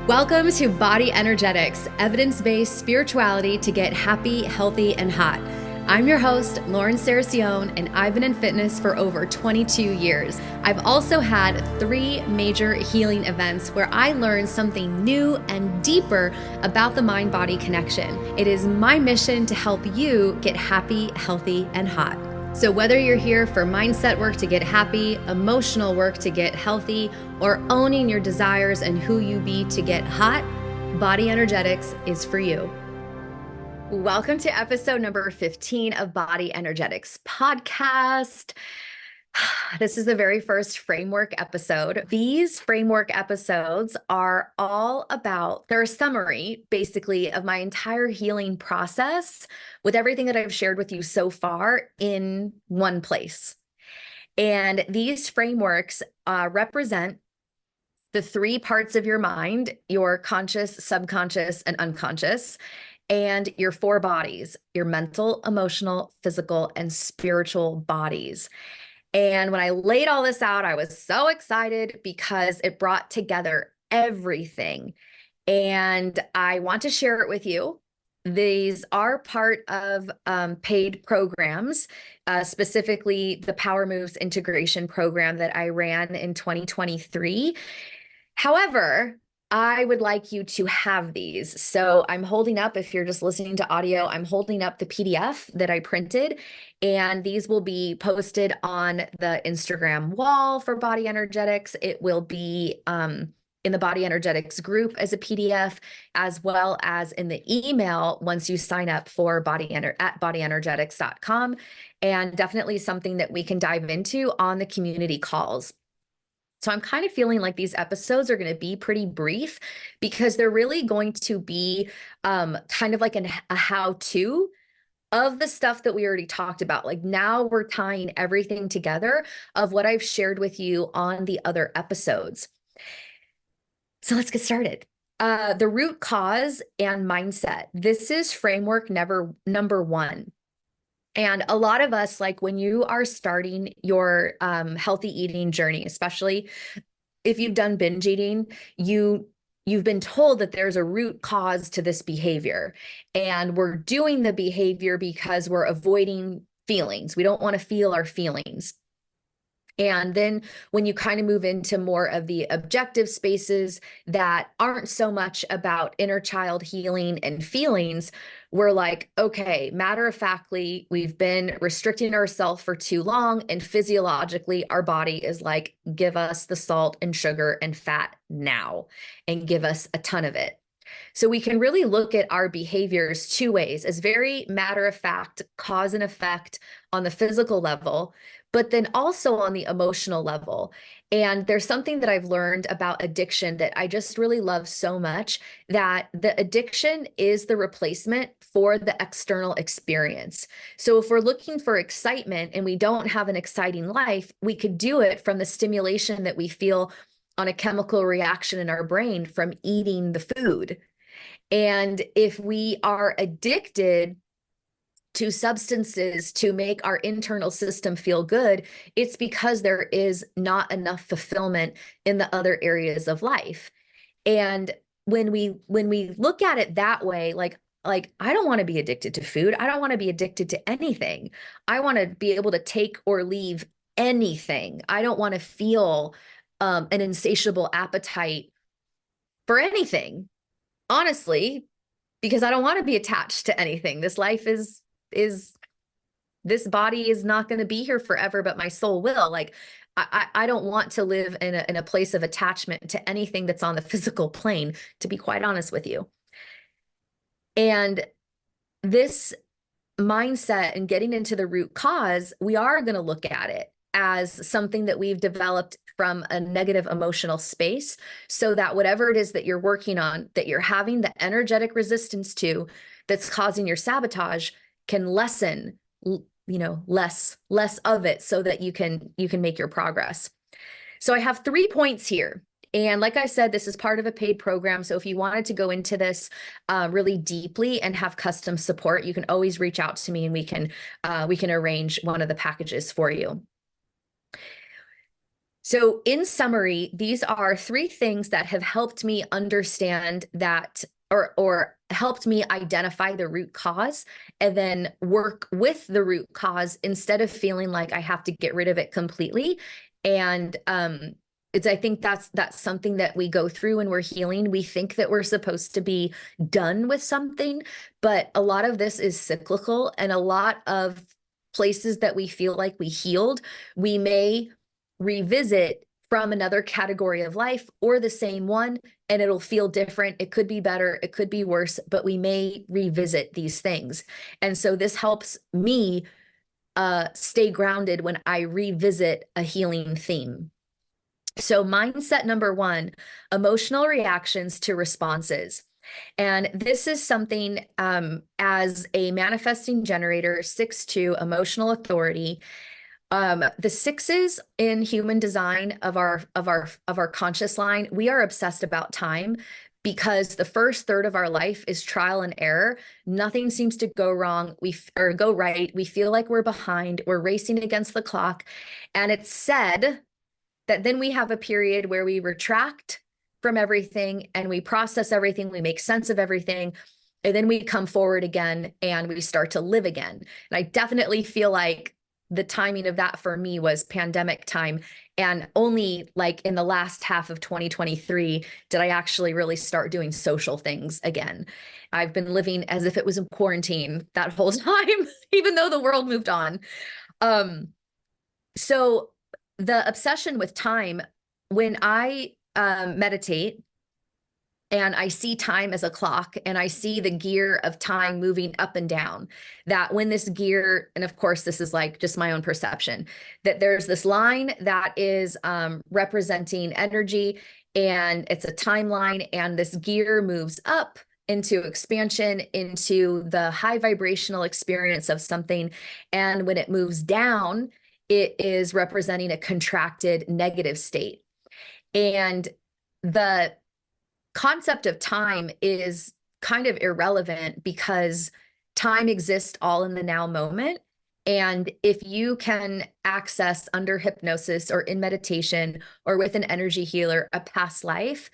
Welcome to Body Energetix, evidence-based spirituality to get happy, healthy, and hot. I'm your host, Lauren Saracione, and I've been in fitness for over 22 years. I've also had 3 major healing events where I learned something new and deeper about the mind-body connection. It is my mission to help you get happy, healthy, and hot. So whether you're here for mindset work to get happy, emotional work to get healthy, or owning your desires and who you be to get hot, Body Energetix is for you. Welcome to episode number 15 of Body Energetix podcast. This is the very first framework episode. These framework episodes are all about, they're a summary basically of my entire healing process with everything that I've shared with you so far in one place. And these frameworks represent the 3 parts of your mind: your conscious, subconscious, and unconscious, and your 4 bodies: your mental, emotional, physical, and spiritual bodies. And when I laid all this out, I was so excited because it brought together everything. And I want to share it with you. These are part of paid programs, specifically the Power Moves integration program that I ran in 2023. However, I would like you to have these. So I'm holding up, if you're just listening to audio, I'm holding up the PDF that I printed, and these will be posted on the Instagram wall for Body Energetix. It will be in the Body Energetix group as a PDF, as well as in the email once you sign up for at bodyenergetix.com, and definitely something that we can dive into on the community calls. So I'm kind of feeling like these episodes are going to be pretty brief because they're really going to be kind of like a how-to of the stuff that we already talked about. Like now we're tying everything together of what I've shared with you on the other episodes. So let's get started. The root cause and mindset. This is framework number 1. And a lot of us, like when you are starting your healthy eating journey, especially if you've done binge eating, you've been told that there's a root cause to this behavior. And we're doing the behavior because we're avoiding feelings. We don't want to feel our feelings. And then when you kind of move into more of the objective spaces that aren't so much about inner child healing and feelings, we're like, okay, matter of factly, we've been restricting ourselves for too long. And physiologically, our body is like, give us the salt and sugar and fat now, and give us a ton of it. So we can really look at our behaviors 2 ways: as very matter of fact, cause and effect on the physical level, but then also on the emotional level. And there's something that I've learned about addiction that I just really love so much, that the addiction is the replacement for the external experience. So if we're looking for excitement and we don't have an exciting life, we could do it from the stimulation that we feel on a chemical reaction in our brain from eating the food. And if we are addicted to substances to make our internal system feel good, it's because there is not enough fulfillment in the other areas of life. And when we look at it that way, like I don't want to be addicted to food. I don't want to be addicted to anything. I want to be able to take or leave anything. I don't want to feel an insatiable appetite for anything, honestly, because I don't want to be attached to anything. This life is this body is not going to be here forever, but my soul will. Like I don't want to live in a place of attachment to anything that's on the physical plane, to be quite honest with you. And this mindset and getting into the root cause, we are going to look at it as something that we've developed from a negative emotional space, so that whatever it is that you're working on, that you're having the energetic resistance to, that's causing your sabotage, can lessen, less of it, so that you can make your progress. So I have 3 points here. And like I said, this is part of a paid program. So if you wanted to go into this really deeply and have custom support, you can always reach out to me, and we can arrange one of the packages for you. So in summary, these are three things that have helped me understand that or helped me identify the root cause and then work with the root cause instead of feeling like I have to get rid of it completely. And I think that's something that we go through when we're healing. We think that we're supposed to be done with something, but a lot of this is cyclical, and a lot of places that we feel like we healed, we may revisit from another category of life or the same one, and it'll feel different. It could be better, it could be worse, but we may revisit these things. And so this helps me stay grounded when I revisit a healing theme. So mindset number one, emotional reactions to responses. And this is something as a manifesting generator, 6-2 emotional authority. The sixes in human design of our conscious line, we are obsessed about time because the first third of our life is trial and error. Nothing seems to go wrong. Or go right. We feel like we're behind. We're racing against the clock. And it's said that then we have a period where we retract from everything and we process everything. We make sense of everything. And then we come forward again and we start to live again. And I definitely feel like the timing of that for me was pandemic time. And only like in the last half of 2023 did I actually really start doing social things again. I've been living as if it was in quarantine that whole time, even though the world moved on. So the obsession with time, when I meditate, and I see time as a clock, and I see the gear of time moving up and down, that when this gear, and of course, this is like just my own perception, that there's this line that is representing energy, and it's a timeline, and this gear moves up into expansion, into the high vibrational experience of something. And when it moves down, it is representing a contracted negative state. And the concept of time is kind of irrelevant because time exists all in the now moment. And if you can access under hypnosis or in meditation or with an energy healer, a past life,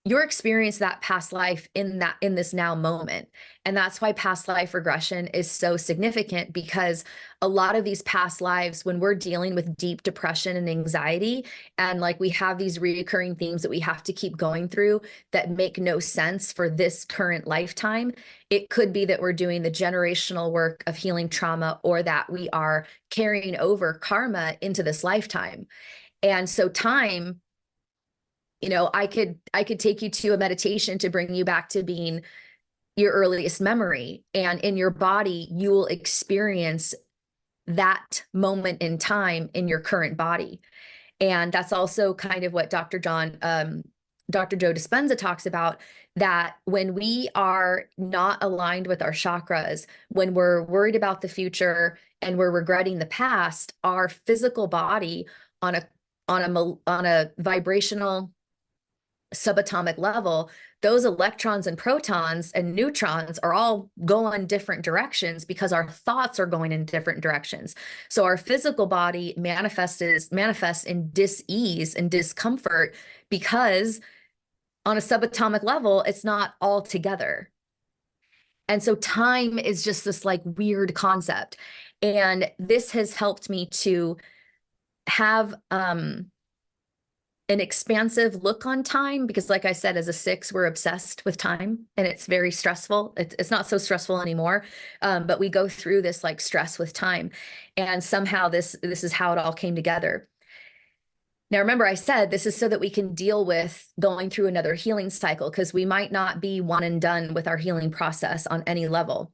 you're experiencing that past life in this now moment. And that's why past life regression is so significant, because a lot of these past lives, when we're dealing with deep depression and anxiety, and like we have these recurring themes that we have to keep going through that make no sense for this current lifetime, it could be that we're doing the generational work of healing trauma, or that we are carrying over karma into this lifetime. And so time, I could take you to a meditation to bring you back to being your earliest memory. And in your body, you will experience that moment in time in your current body. And that's also kind of what Dr. Joe Dispenza talks about, that when we are not aligned with our chakras, when we're worried about the future and we're regretting the past, our physical body on a vibrational subatomic level, those electrons and protons and neutrons are all going different directions because our thoughts are going in different directions. So our physical body manifests in dis-ease and discomfort because on a subatomic level, it's not all together. And so time is just this like weird concept. And this has helped me to have an expansive look on time, because like I said, as a 6, we're obsessed with time and it's very stressful. It's not so stressful anymore, but we go through this like stress with time. And somehow this is how it all came together. Now, remember, I said this is so that we can deal with going through another healing cycle, because we might not be one and done with our healing process on any level.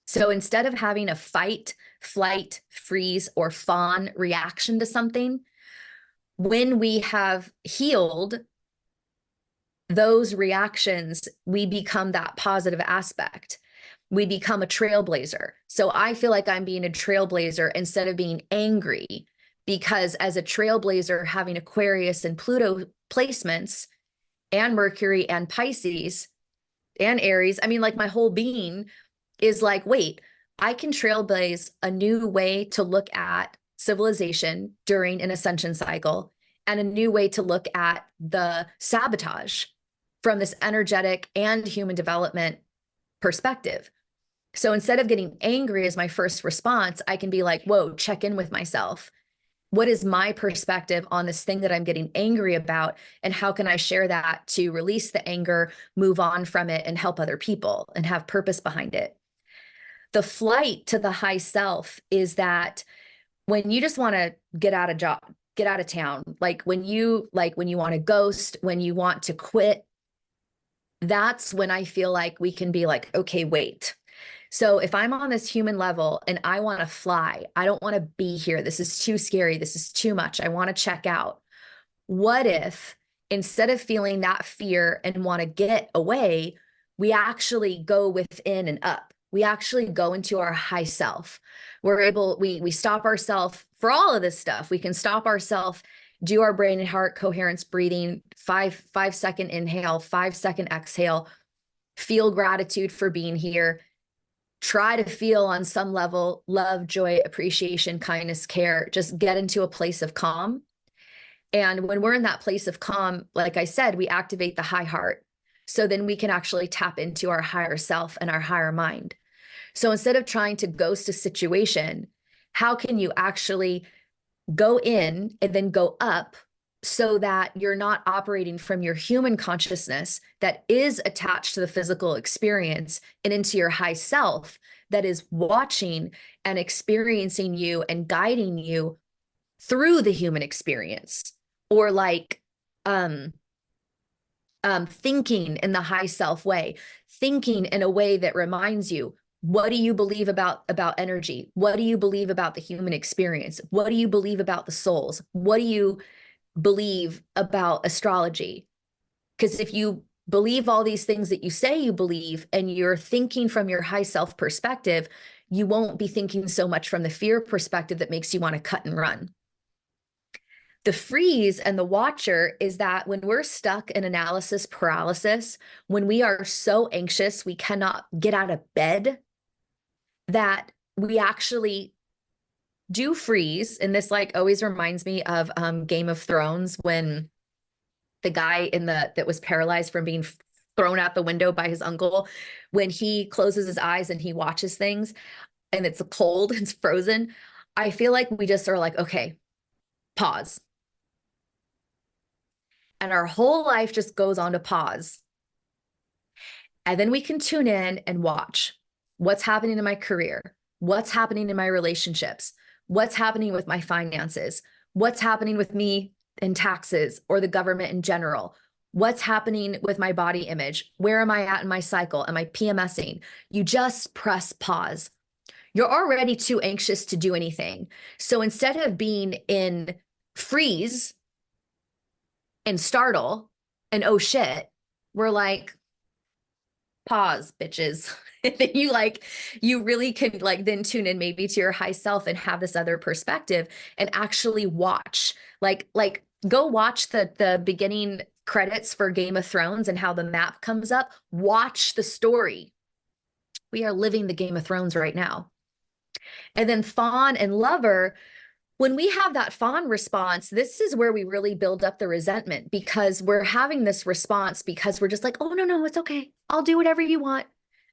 So instead of having a fight, flight, freeze, or fawn reaction to something, when we have healed those reactions, we become that positive aspect. We become a trailblazer. So I feel like I'm being a trailblazer instead of being angry, because as a trailblazer, having Aquarius and Pluto placements and Mercury and Pisces and Aries, I mean, like my whole being is like, wait, I can trailblaze a new way to look at civilization during an ascension cycle and a new way to look at the sabotage from this energetic and human development perspective. So instead of getting angry as my first response, I can be like, whoa, check in with myself. What is my perspective on this thing that I'm getting angry about? And how can I share that to release the anger, move on from it, and help other people and have purpose behind it? The flight to the high self is that when you just want to get out of town, like when you want to ghost, when you want to quit, that's when I feel like we can be like, okay, wait. So if I'm on this human level and I want to fly, I don't want to be here. This is too scary. This is too much. I want to check out. What if instead of feeling that fear and want to get away, we actually go within and up? We actually go into our high self. We stop ourselves for all of this stuff. We can stop ourselves, do our brain and heart coherence breathing, 5-second inhale, 5-second exhale, feel gratitude for being here. Try to feel on some level love, joy, appreciation, kindness, care. Just get into a place of calm. And when we're in that place of calm, like I said, we activate the high heart. So then we can actually tap into our higher self and our higher mind. So instead of trying to ghost a situation, how can you actually go in and then go up so that you're not operating from your human consciousness that is attached to the physical experience and into your high self that is watching and experiencing you and guiding you through the human experience, or like thinking in the high self way, thinking in a way that reminds you, what do you believe about energy? What do you believe about the human experience? What do you believe about the souls? What do you believe about astrology? Because if you believe all these things that you say you believe and you're thinking from your high self perspective, you won't be thinking so much from the fear perspective that makes you want to cut and run. The freeze and the watcher is that when we're stuck in analysis paralysis, when we are so anxious we cannot get out of bed, that we actually do freeze. And this like always reminds me of Game of Thrones, when the guy that was paralyzed from being thrown out the window by his uncle, when he closes his eyes and he watches things and it's cold, it's frozen. I feel like we just are like, okay, pause. And our whole life just goes on to pause. And then we can tune in and watch what's happening in my career, what's happening in my relationships, what's happening with my finances, what's happening with me in taxes or the government in general, what's happening with my body image, where am I at in my cycle, am I PMSing? You just press pause. You're already too anxious to do anything. So instead of being in freeze and startle and oh shit, we're like, pause, bitches. And then you really can like then tune in maybe to your high self and have this other perspective and actually watch, like go watch the beginning credits for Game of Thrones and how the map comes up. Watch the story. We are living the Game of Thrones right now. And then fawn and lover, when we have that fawn response, this is where we really build up the resentment, because we're having this response because we're just like, oh, no, it's okay. I'll do whatever you want.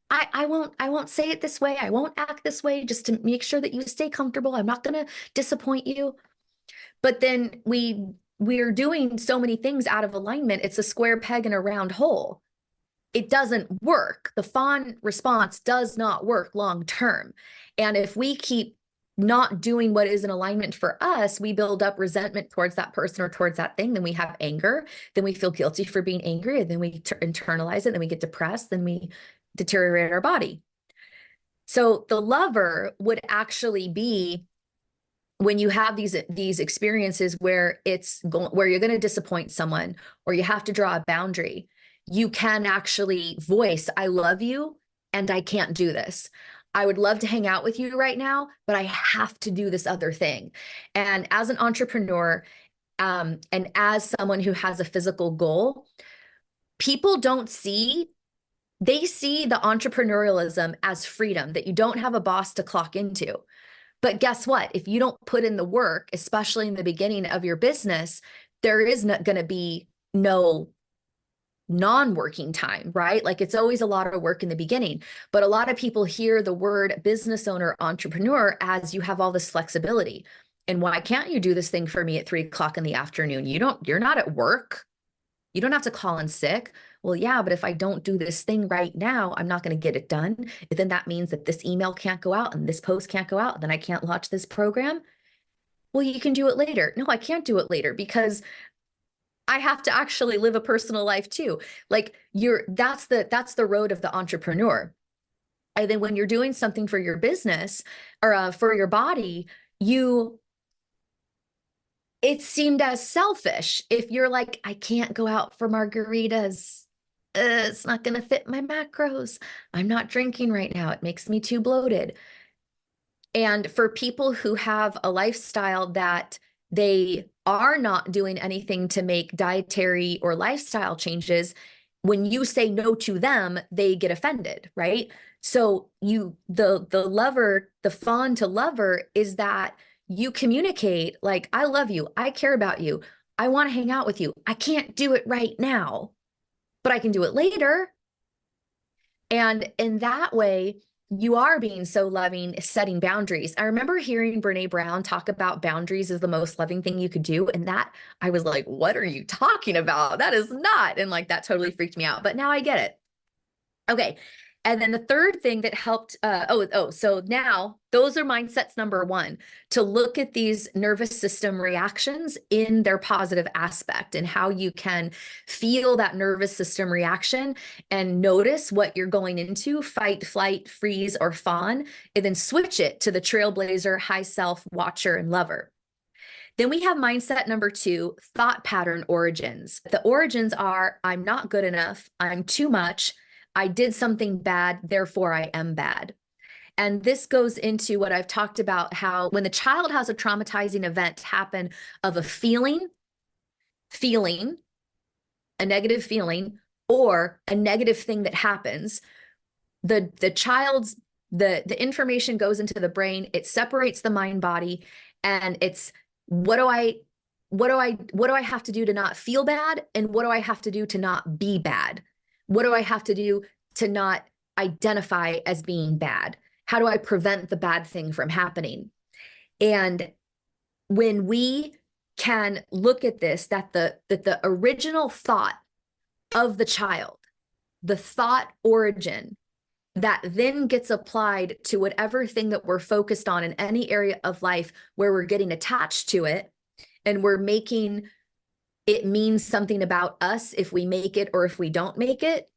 I won't say it this way. I won't act this way just to make sure that you stay comfortable. I'm not going to disappoint you. But then we're doing so many things out of alignment. It's a square peg in a round hole. It doesn't work. The fawn response does not work long term. And if we keep not doing what is in alignment for us, we build up resentment towards that person or towards that thing. Then we have anger. Then we feel guilty for being angry. And then we internalize it. Then we get depressed. Then we deteriorate our body. So the lover would actually be when you have these experiences where where you're going to disappoint someone or you have to draw a boundary. You can actually voice, I love you and I can't do this. I would love to hang out with you right now, but I have to do this other thing. And as an entrepreneur, and as someone who has a physical goal, people they see the entrepreneurialism as freedom, that you don't have a boss to clock into. But guess what? If you don't put in the work, especially in the beginning of your business, there is not going to be no non-working time, right? Like it's always a lot of work in the beginning, but a lot of people hear the word business owner, entrepreneur as you have all this flexibility. And why can't you do this thing for me at 3 o'clock in the afternoon? You're not at work. You don't have to call in sick. Well, yeah, but if I don't do this thing right now, I'm not going to get it done. And then that means that this email can't go out and this post can't go out. And then I can't launch this program. Well, you can do it later. No, I can't do it later because I have to actually live a personal life too. Like that's the road of the entrepreneur. And then when you're doing something for your business or for your body, it seemed as selfish if you're like, I can't go out for margaritas. It's not going to fit my macros. I'm not drinking right now. It makes me too bloated. And for people who have a lifestyle that they are not doing anything to make dietary or lifestyle changes, when you say no to them, they get offended, right? So the fawn to lover is that you communicate like, I love you, I care about you, I want to hang out with you. I can't do it right now, but I can do it later. And in that way, you are being so loving, setting boundaries. I remember hearing Brene Brown talk about boundaries as the most loving thing you could do. And that I was like, what are you talking about? That is not. And like, that totally freaked me out, but now I get it. Okay. And then the third thing that helped, so now those are mindsets number one, to look at these nervous system reactions in their positive aspect and how you can feel that nervous system reaction and notice what you're going into, fight, flight, freeze, or fawn, and then switch it to the trailblazer, high self, watcher, and lover. Then we have mindset number two, thought pattern origins. The origins are, I'm not good enough, I'm too much, I did something bad, therefore I am bad. And this goes into what I've talked about, how when the child has a traumatizing event happen of a feeling, a negative feeling, or a negative thing that happens, the information goes into the brain, it separates the mind body, and it's what do I have to do to not feel bad? And what do I have to do to not be bad? What do I have to do to not identify as being bad? How do I prevent the bad thing from happening? And when we can look at this, that the original thought of the child, the thought origin that then gets applied to whatever thing that we're focused on in any area of life where we're getting attached to it and we're making it mean something about us if we make it or if we don't make it.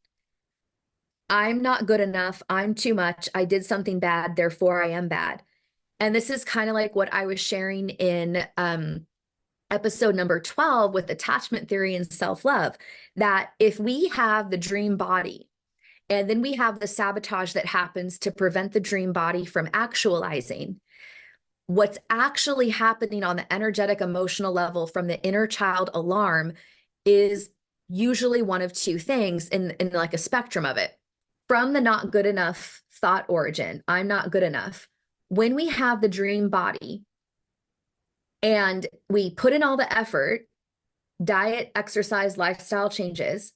I'm not good enough. I'm too much. I did something bad. Therefore, I am bad. And this is kind of like what I was sharing in episode number 12 with attachment theory and self-love, that if we have the dream body and then we have the sabotage that happens to prevent the dream body from actualizing, what's actually happening on the energetic emotional level from the inner child alarm is usually one of two things in like a spectrum of it. From the not good enough thought origin, I'm not good enough. When we have the dream body and we put in all the effort, diet, exercise, lifestyle changes,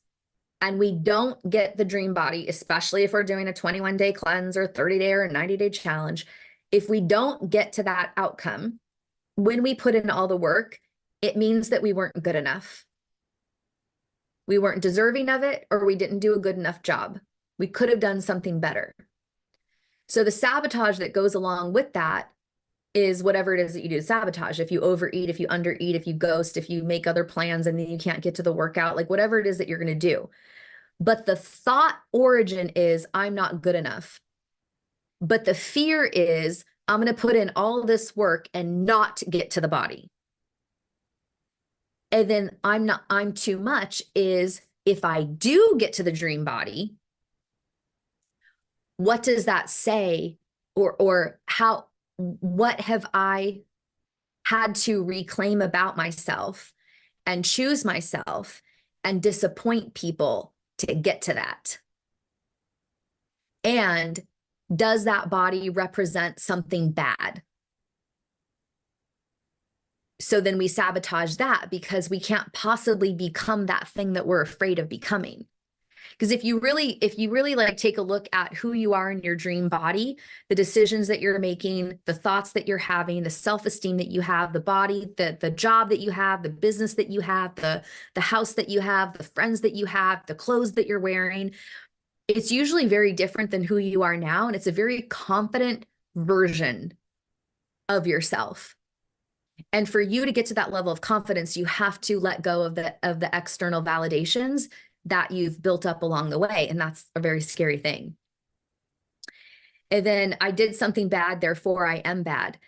and we don't get the dream body, especially if we're doing a 21-day cleanse or 30-day or 90-day challenge, if we don't get to that outcome, when we put in all the work, it means that we weren't good enough. We weren't deserving of it, or we didn't do a good enough job. We could have done something better. So the sabotage that goes along with that is whatever it is that you do to sabotage. If you overeat, if you undereat, if you ghost, if you make other plans and then you can't get to the workout, like whatever it is that you're going to do. But the thought origin is, I'm not good enough. But the fear is, I'm going to put in all this work and not get to the body. And then I'm too much is, if I do get to the dream body, what does that say? Or what have I had to reclaim about myself and choose myself and disappoint people to get to that? And does that body represent something bad? So then we sabotage that because we can't possibly become that thing that we're afraid of becoming. Because if you really like take a look at who you are in your dream body, the decisions that you're making, the thoughts that you're having, the self-esteem that you have, the body, the job that you have, the business that you have, the house that you have, the friends that you have, the clothes that you're wearing, it's usually very different than who you are now. And it's a very confident version of yourself. And for you to get to that level of confidence, you have to let go of the external validations that you've built up along the way. And that's a very scary thing. And then I did something bad, therefore I am bad.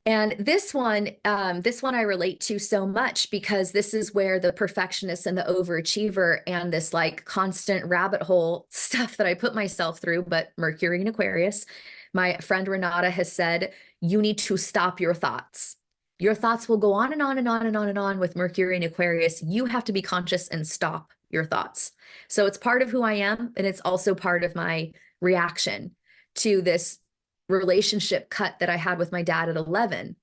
And this one I relate to so much because this is where the perfectionist and the overachiever and this like constant rabbit hole stuff that I put myself through, but Mercury in Aquarius, my friend Renata has said, you need to stop your thoughts. Your thoughts will go on and on and on and on and on with Mercury in Aquarius. You have to be conscious and stop your thoughts. So it's part of who I am. And it's also part of my reaction to this relationship cut that I had with my dad at 11,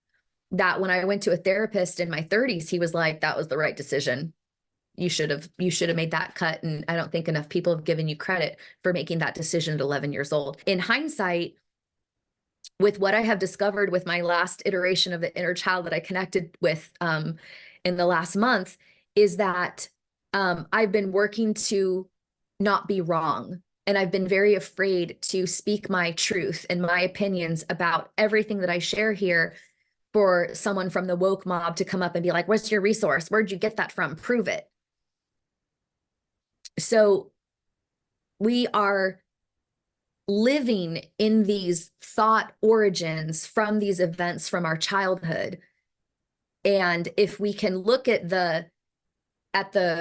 that when I went to a therapist in my 30s, he was like, that was the right decision. You should have made that cut. And I don't think enough people have given you credit for making that decision at 11 years old. In hindsight, with what I have discovered with my last iteration of the inner child that I connected with in the last month, is that I've been working to not be wrong. And I've been very afraid to speak my truth and my opinions about everything that I share here for someone from the woke mob to come up and be like, what's your resource? Where'd you get that from? Prove it. So we are living in these thought origins from these events from our childhood. And if we can look at the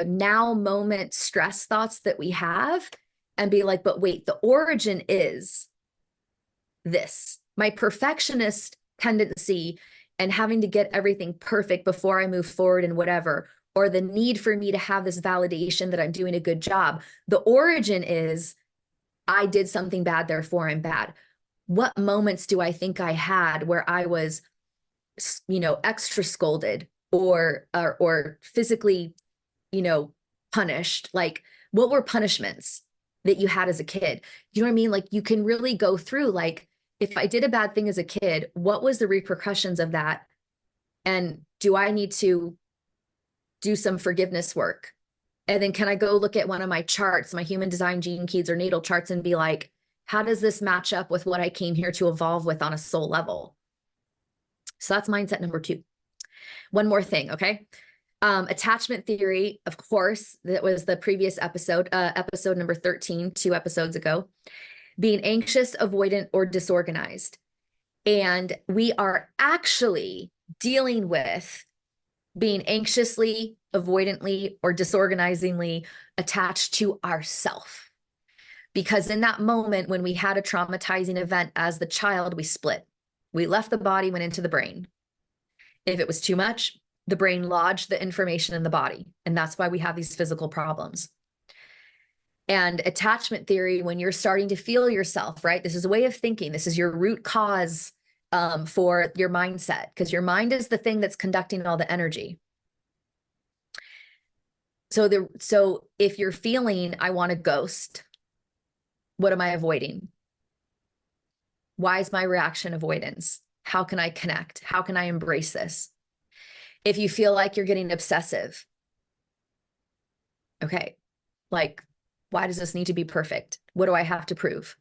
now moment stress thoughts that we have and be like, but wait, the origin is this. My perfectionist tendency and having to get everything perfect before I move forward and whatever, or the need for me to have this validation that I'm doing a good job. The origin is I did something bad, therefore I'm bad. What moments do I think I had where I was, extra scolded or physically, punished? Like, what were punishments that you had as a kid? You know what I mean? Like, you can really go through, like, if I did a bad thing as a kid, what was the repercussions of that? And do I need to do some forgiveness work? And then can I go look at one of my charts, my human design gene keys or natal charts, and be like, how does this match up with what I came here to evolve with on a soul level? So that's mindset number 2. One more thing, okay? Attachment theory, of course, that was the previous episode, episode number 13, 2 episodes ago. Being anxious, avoidant, or disorganized. And we are actually dealing with being anxiously, avoidantly, or disorganizingly attached to ourself. Because in that moment, when we had a traumatizing event as the child, we split. We left the body, went into the brain. If it was too much, the brain lodged the information in the body. And that's why we have these physical problems. And attachment theory, when you're starting to feel yourself, right? This is a way of thinking. This is your root cause for your mindset, because your mind is the thing that's conducting all the energy. So if you're feeling, I want a ghost, what am I avoiding? Why is my reaction avoidance? How can I connect? How can I embrace this? If you feel like you're getting obsessive, okay, like, why does this need to be perfect? What do I have to prove?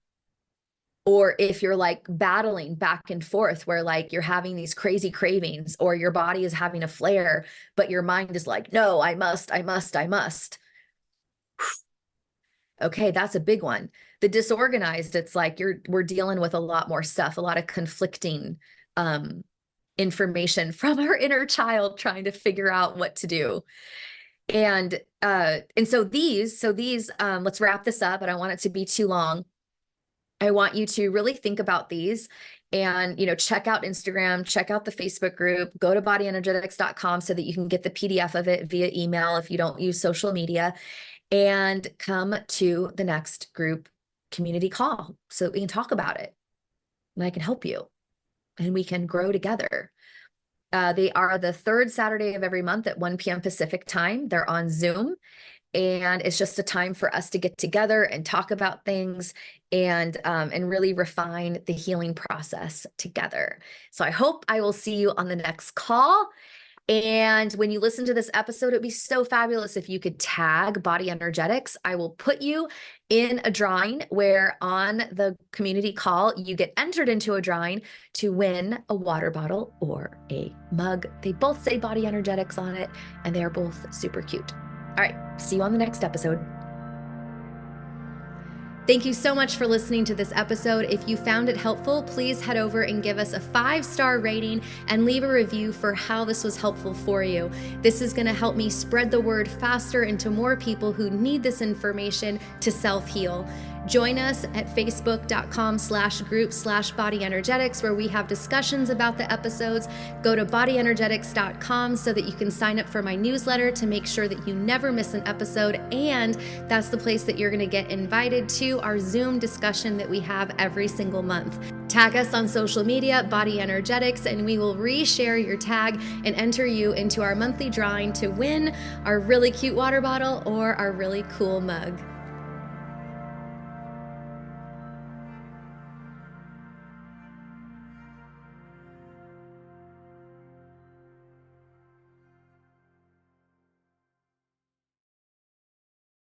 Or if you're like battling back and forth where like you're having these crazy cravings, or your body is having a flare, but your mind is like, no, I must. Okay, that's a big one. The disorganized, it's like we're dealing with a lot more stuff, a lot of conflicting information from our inner child trying to figure out what to do. And so these, let's wrap this up. I don't want it to be too long. I want you to really think about these and, check out Instagram, check out the Facebook group, go to bodyenergetix.com so that you can get the PDF of it via email if you don't use social media, and come to the next group community call so that we can talk about it and I can help you and we can grow together. They are the third Saturday of every month at 1 p.m. Pacific time. They're on Zoom. And it's just a time for us to get together and talk about things and really refine the healing process together. So I hope I will see you on the next call. And when you listen to this episode, it'd be so fabulous if you could tag Body Energetix. I will put you in a drawing where on the community call, you get entered into a drawing to win a water bottle or a mug. They both say Body Energetix on it, and they're both super cute. All right, see you on the next episode. Thank you so much for listening to this episode. If you found it helpful, please head over and give us a 5-star rating and leave a review for how this was helpful for you. This is going to help me spread the word faster into more people who need this information to self-heal. Join us at facebook.com/group/Body Energetix, where we have discussions about the episodes. Go to bodyenergetix.com so that you can sign up for my newsletter to make sure that you never miss an episode. And that's the place that you're going to get invited to our Zoom discussion that we have every single month. Tag us on social media, Body Energetix, and we will reshare your tag and enter you into our monthly drawing to win our really cute water bottle or our really cool mug.